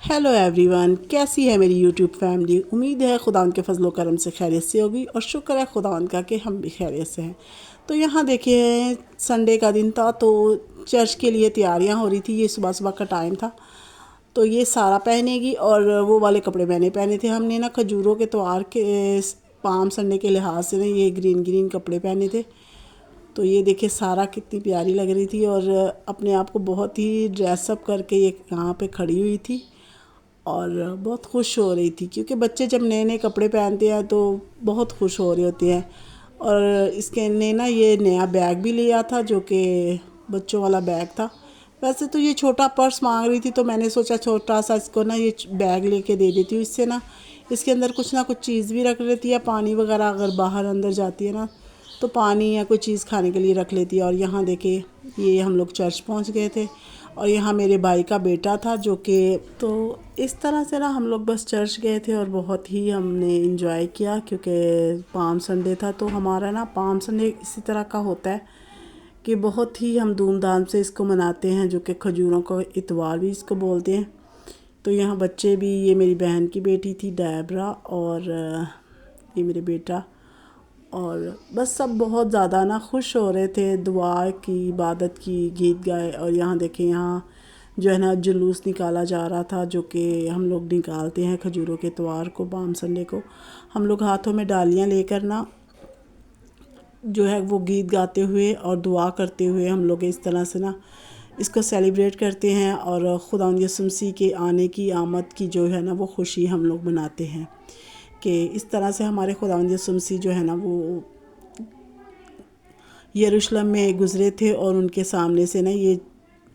Hello everyone, कैसी है मेरी यूट्यूब फैमिली। उम्मीद है खुदा उनके फजलो करम से खैरियत से होगी और शुक्र है खुदा उनका कि हम भी खैरियत से हैं। तो यहाँ देखिए, संडे का दिन था तो चर्च के लिए तैयारियाँ हो रही थी। ये सुबह सुबह का टाइम था तो ये सारा पहनेगी और वो वाले कपड़े मैंने पहने थे। हमने ना खजूरों के त्यौहार के पाम संडे के लिहाज से ना ये ग्रीन ग्रीन कपड़े पहने थे। तो ये देखिए सारा कितनी प्यारी लग रही थी और अपने आप को बहुत ही ड्रेसअप करके ये यहाँ पे खड़ी हुई थी और बहुत खुश हो रही थी, क्योंकि बच्चे जब नए नए कपड़े पहनते हैं तो बहुत खुश हो रहे होते हैं। और इसके ने ना ये नया बैग भी लिया था जो कि बच्चों वाला बैग था। वैसे तो ये छोटा पर्स मांग रही थी तो मैंने सोचा छोटा सा इसको ना ये बैग लेके दे देती हूँ। इससे ना इसके अंदर कुछ ना कुछ चीज़ भी रख लेती है, पानी वगैरह अगर बाहर अंदर जाती है ना तो पानी या कोई चीज़ खाने के लिए रख लेती है। और यहाँ देखिए ये हम लोग चर्च पहुँच गए थे और यहाँ मेरे भाई का बेटा था जो कि तो इस तरह से ना हम लोग बस चर्च गए थे और बहुत ही हमने इंजॉय किया, क्योंकि पाम संडे था। तो हमारा ना पाम संडे इसी तरह का होता है कि बहुत ही हम धूमधाम से इसको मनाते हैं, जो कि खजूरों का इतवार भी इसको बोलते हैं। तो यहाँ बच्चे भी, ये मेरी बहन की बेटी थी डैबरा और ये मेरे बेटा, और बस सब बहुत ज़्यादा ना खुश हो रहे थे, दुआ की, इबादत की, गीत गाए। और यहाँ देखें, यहाँ जो है ना जुलूस निकाला जा रहा था जो कि हम लोग निकालते हैं खजूरों के त्यौहार को, पाम संडे को। हम लोग हाथों में डालियाँ लेकर ना जो है वो गीत गाते हुए और दुआ करते हुए हम लोग इस तरह से ना इसको सेलिब्रेट करते हैं और खुदा यसुम मसीह के आने की, आमद की जो है ना वो खुशी हम लोग मनाते हैं कि इस तरह से हमारे खुदा यसुम मसीह जो है ना वो यरूशलेम में गुज़रे थे और उनके सामने से ना ये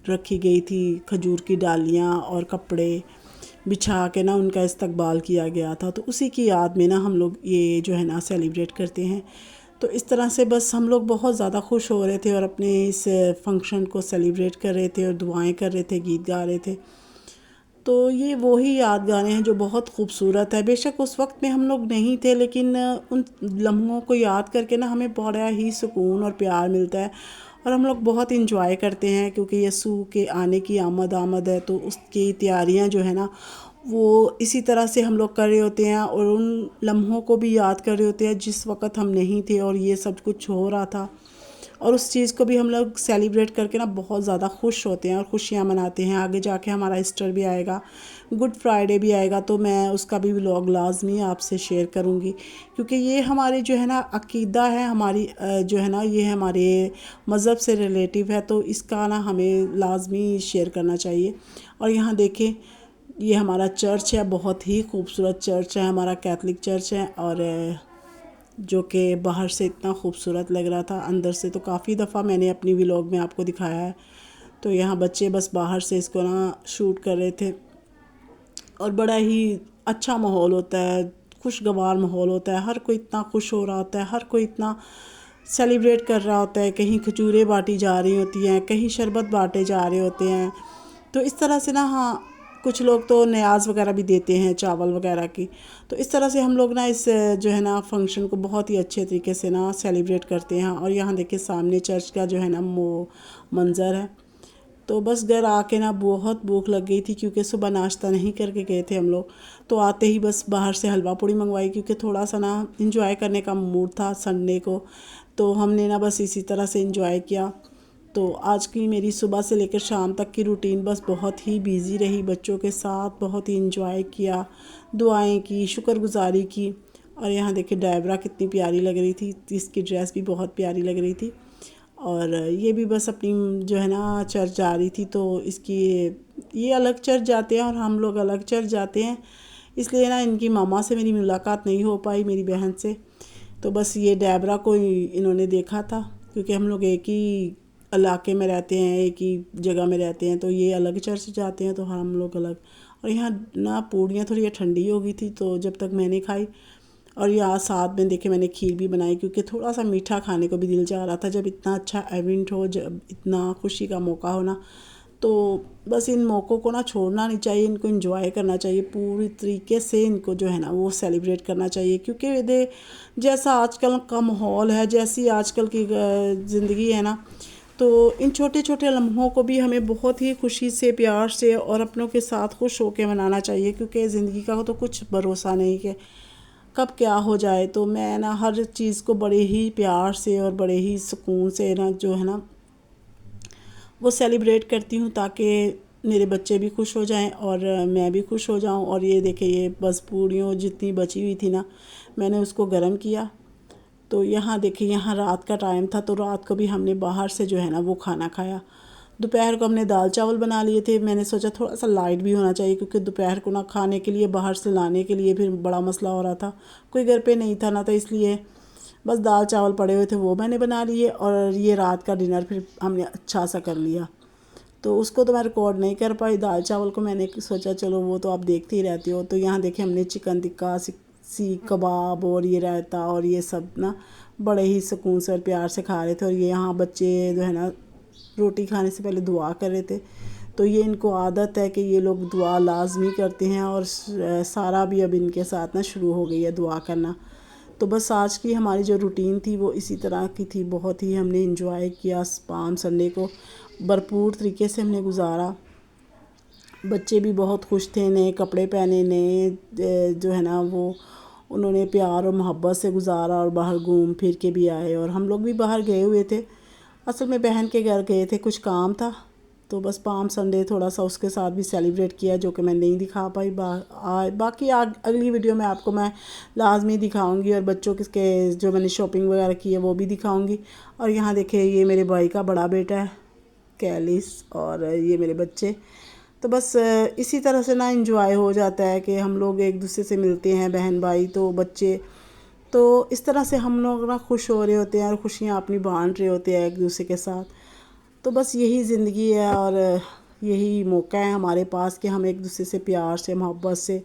रखी गई थी खजूर की डालियाँ और कपड़े बिछा के ना उनका इस्तकबाल किया गया था। तो उसी की याद में ना हम लोग ये जो है ना सेलिब्रेट करते हैं। तो इस तरह से बस हम लोग बहुत ज़्यादा खुश हो रहे थे और अपने इस फंक्शन को सेलिब्रेट कर रहे थे और दुआएं कर रहे थे, गीत गा रहे थे। तो ये वही यादगारें हैं जो बहुत खूबसूरत है। बेशक उस वक्त में हम लोग नहीं थे, लेकिन उन लम्हों को याद करके ना हमें बड़ा ही सुकून और प्यार मिलता है और हम लोग बहुत इंजॉय करते हैं, क्योंकि यसू के आने की आमद आमद है। तो उसकी तैयारियां जो है ना वो इसी तरह से हम लोग कर रहे होते हैं और उन लम्हों को भी याद कर रहे होते हैं जिस वक़्त हम नहीं थे और ये सब कुछ हो रहा था। और उस चीज़ को भी हम लोग सेलिब्रेट करके ना बहुत ज़्यादा खुश होते हैं और खुशियाँ मनाते हैं। आगे जाके हमारा ईस्टर भी आएगा, गुड फ्राइडे भी आएगा, तो मैं उसका भी व्लॉग लाजमी आपसे शेयर करूँगी, क्योंकि ये हमारे जो है ना अकीदा है, हमारी जो है ना ये हमारे मज़हब से रिलेटिव है, तो इसका ना हमें लाजमी शेयर करना चाहिए। और यहाँ देखें, ये हमारा चर्च है, बहुत ही खूबसूरत चर्च है, हमारा कैथलिक चर्च है और जो कि बाहर से इतना खूबसूरत लग रहा था, अंदर से तो काफ़ी दफ़ा मैंने अपनी व्लॉग में आपको दिखाया है। तो यहाँ बच्चे बस बाहर से इसको ना शूट कर रहे थे और बड़ा ही अच्छा माहौल होता है, खुशगवार माहौल होता है। हर कोई इतना खुश हो रहा होता है, हर कोई इतना सेलिब्रेट कर रहा होता है। कहीं खजूरें बांटी जा रही होती हैं, कहीं शरबत बांटे जा रहे होते हैं। तो इस तरह से ना, हाँ, कुछ लोग तो न्याज वगैरह भी देते हैं, चावल वगैरह की। तो इस तरह से हम लोग ना इस जो है ना फंक्शन को बहुत ही अच्छे तरीके से ना सेलिब्रेट करते हैं। और यहाँ देखिए सामने चर्च का जो है ना वो मंज़र है। तो बस घर आके ना बहुत भूख लग गई थी, क्योंकि सुबह नाश्ता नहीं करके गए थे हम लोग। तो आते ही बस बाहर से हलवा पूड़ी मंगवाई, क्योंकि थोड़ा सा ना इंजॉय करने का मूड था संडे को। तो हमने ना बस इसी तरह से इंजॉय किया। तो आज की मेरी सुबह से लेकर शाम तक की रूटीन बस बहुत ही बिज़ी रही, बच्चों के साथ बहुत ही इंजॉय किया, दुआएं की, शुक्रगुजारी की। और यहाँ देखिए डायबरा कितनी प्यारी लग रही थी, इसकी ड्रेस भी बहुत प्यारी लग रही थी। और ये भी बस अपनी जो है ना चर्च जा रही थी, तो इसकी ये अलग चर्च जाते हैं और हम लोग अलग चर्च जाते हैं, इसलिए ना इनकी मामा से मेरी मुलाकात नहीं हो पाई, मेरी बहन से। तो बस ये डैबरा को इन्होंने देखा था, क्योंकि हम लोग एक ही इलाके में रहते हैं, एक ही जगह में रहते हैं, तो ये अलग चर्च जाते हैं तो हम लोग अलग। और यहाँ ना पूड़ियाँ थोड़ी ठंडी हो गई थी तो जब तक मैंने खाई, और यहाँ साथ में देखे मैंने खीर भी बनाई, क्योंकि थोड़ा सा मीठा खाने को भी दिल चाह रहा था। जब इतना अच्छा इवेंट हो, जब इतना खुशी का मौका हो ना, तो बस इन मौक़ों को ना छोड़ना नहीं चाहिए, इनको एंजॉय करना चाहिए, पूरी तरीके से इनको जो है ना वो सेलिब्रेट करना चाहिए। क्योंकि जैसा आजकल का माहौल है, जैसी आजकल की ज़िंदगी है ना, तो इन छोटे छोटे लम्हों को भी हमें बहुत ही खुशी से, प्यार से और अपनों के साथ खुश होकर मनाना चाहिए, क्योंकि ज़िंदगी का तो कुछ भरोसा नहीं कि कब क्या हो जाए। तो मैं ना हर चीज़ को बड़े ही प्यार से और बड़े ही सुकून से ना जो है ना वो सेलिब्रेट करती हूँ, ताकि मेरे बच्चे भी खुश हो जाएं और मैं भी खुश हो जाऊं। और ये देखिए, ये बस पूड़ियों जितनी बची हुई थी ना, मैंने उसको गर्म किया। तो यहाँ देखिए, यहाँ रात का टाइम था, तो रात को भी हमने बाहर से जो है ना वो खाना खाया। दोपहर को हमने दाल चावल बना लिए थे। मैंने सोचा थोड़ा सा लाइट भी होना चाहिए, क्योंकि दोपहर को ना खाने के लिए बाहर से लाने के लिए फिर बड़ा मसला हो रहा था, कोई घर पे नहीं था ना, तो इसलिए बस दाल चावल पड़े हुए थे वो मैंने बना लिए। और ये रात का डिनर फिर हमने अच्छा सा कर लिया। तो उसको तो मैं रिकॉर्ड नहीं कर पाई, दाल चावल को मैंने सोचा चलो वो तो आप देखते ही रहते हो। तो यहाँ देखिए, हमने चिकन टिक्का, सीख कबाब और ये रायता और ये सब ना बड़े ही सुकून से और प्यार से खा रहे थे। और ये यहाँ बच्चे जो है ना रोटी खाने से पहले दुआ कर रहे थे। तो ये इनको आदत है कि ये लोग दुआ लाजमी करते हैं, और सारा भी अब इनके साथ ना शुरू हो गई है दुआ करना। तो बस आज की हमारी जो रूटीन थी वो इसी तरह की थी। बहुत ही हमने इंजॉय किया, पाम संडे को भरपूर तरीके से हमने गुजारा। बच्चे भी बहुत खुश थे, नए कपड़े पहने, नए जो है ना वो उन्होंने प्यार और मोहब्बत से गुजारा और बाहर घूम फिर के भी आए। और हम लोग भी बाहर गए हुए थे, असल में बहन के घर गए थे, कुछ काम था। तो बस पाम संडे थोड़ा सा उसके साथ भी सेलिब्रेट किया, जो कि मैं नहीं दिखा पाई। बाकी अगली वीडियो में आपको मैं लाजमी दिखाऊंगी, और बच्चों के जो मैंने शॉपिंग वगैरह की है वो भी दिखाऊंगी। और यहाँ देखिए, ये मेरे भाई का बड़ा बेटा है कैलिस, और ये मेरे बच्चे। तो बस इसी तरह से ना इंजॉय हो जाता है कि हम लोग एक दूसरे से मिलते हैं, बहन भाई तो बच्चे। तो इस तरह से हम लोग ना खुश हो रहे होते हैं और खुशियाँ अपनी बांट रहे होते हैं एक दूसरे के साथ। तो बस यही ज़िंदगी है, और यही मौका है हमारे पास कि हम एक दूसरे से प्यार से, मोहब्बत से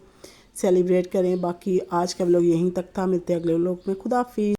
सेलिब्रेट करें। बाकी आज का व्लॉग यहीं तक था, मिलते हैं अगले व्लॉग में। खुदा हाफिज़।